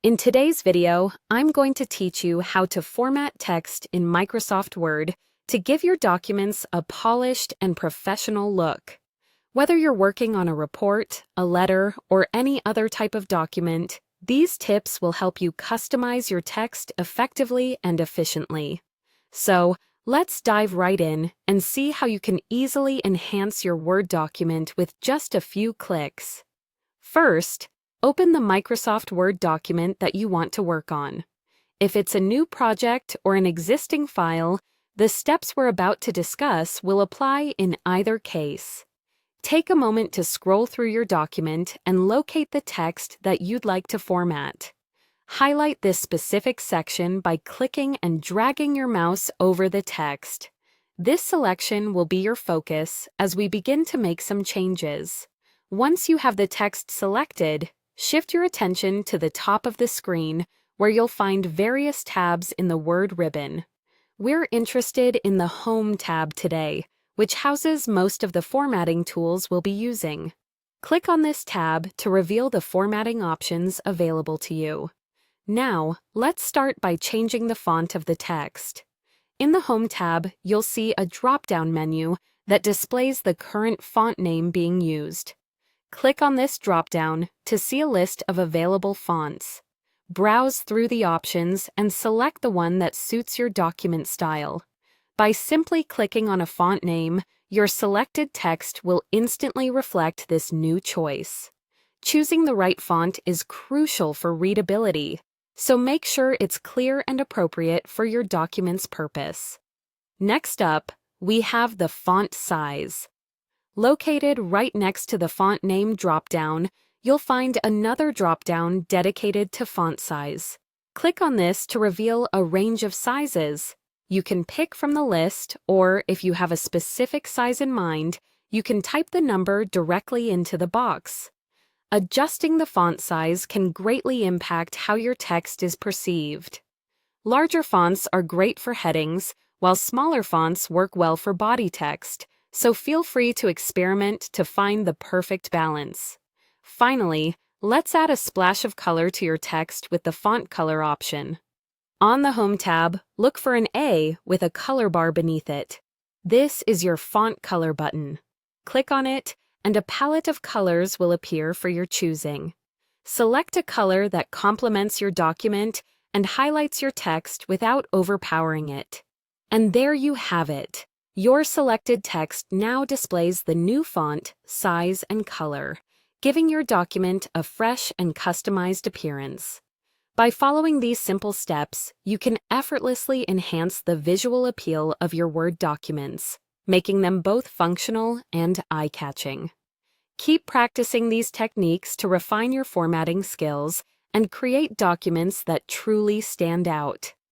In today's video, I'm going to teach you how to format text in Microsoft Word to give your documents a polished and professional look. Whether you're working on a report, a letter, or any other type of document, these tips will help you customize your text effectively and efficiently. So, let's dive right in and see how you can easily enhance your Word document with just a few clicks. First, open the Microsoft Word document that you want to work on. If it's a new project or an existing file, the steps we're about to discuss will apply in either case. Take a moment to scroll through your document and locate the text that you'd like to format. Highlight this specific section by clicking and dragging your mouse over the text. This selection will be your focus as we begin to make some changes. Once you have the text selected, shift your attention to the top of the screen where you'll find various tabs in the Word ribbon. We're interested in the Home tab today, which houses most of the formatting tools we'll be using. Click on this tab to reveal the formatting options available to you. Now, let's start by changing the font of the text. In the Home tab, you'll see a drop-down menu that displays the current font name being used. Click on this drop-down to see a list of available fonts. Browse through the options and select the one that suits your document style. By simply clicking on a font name, your selected text will instantly reflect this new choice. Choosing the right font is crucial for readability, so make sure it's clear and appropriate for your document's purpose. Next up, we have the font size. Located right next to the font name dropdown, you'll find another dropdown dedicated to font size. Click on this to reveal a range of sizes. You can pick from the list, or if you have a specific size in mind, you can type the number directly into the box. Adjusting the font size can greatly impact how your text is perceived. Larger fonts are great for headings, while smaller fonts work well for body text, so feel free to experiment to find the perfect balance. Finally, let's add a splash of color to your text with the font color option. On the Home tab, look for an A with a color bar beneath it. This is your font color button. Click on it, and a palette of colors will appear for your choosing. Select a color that complements your document and highlights your text without overpowering it. And there you have it. Your selected text now displays the new font, size, and color, giving your document a fresh and customized appearance. By following these simple steps, you can effortlessly enhance the visual appeal of your Word documents, making them both functional and eye-catching. Keep practicing these techniques to refine your formatting skills and create documents that truly stand out.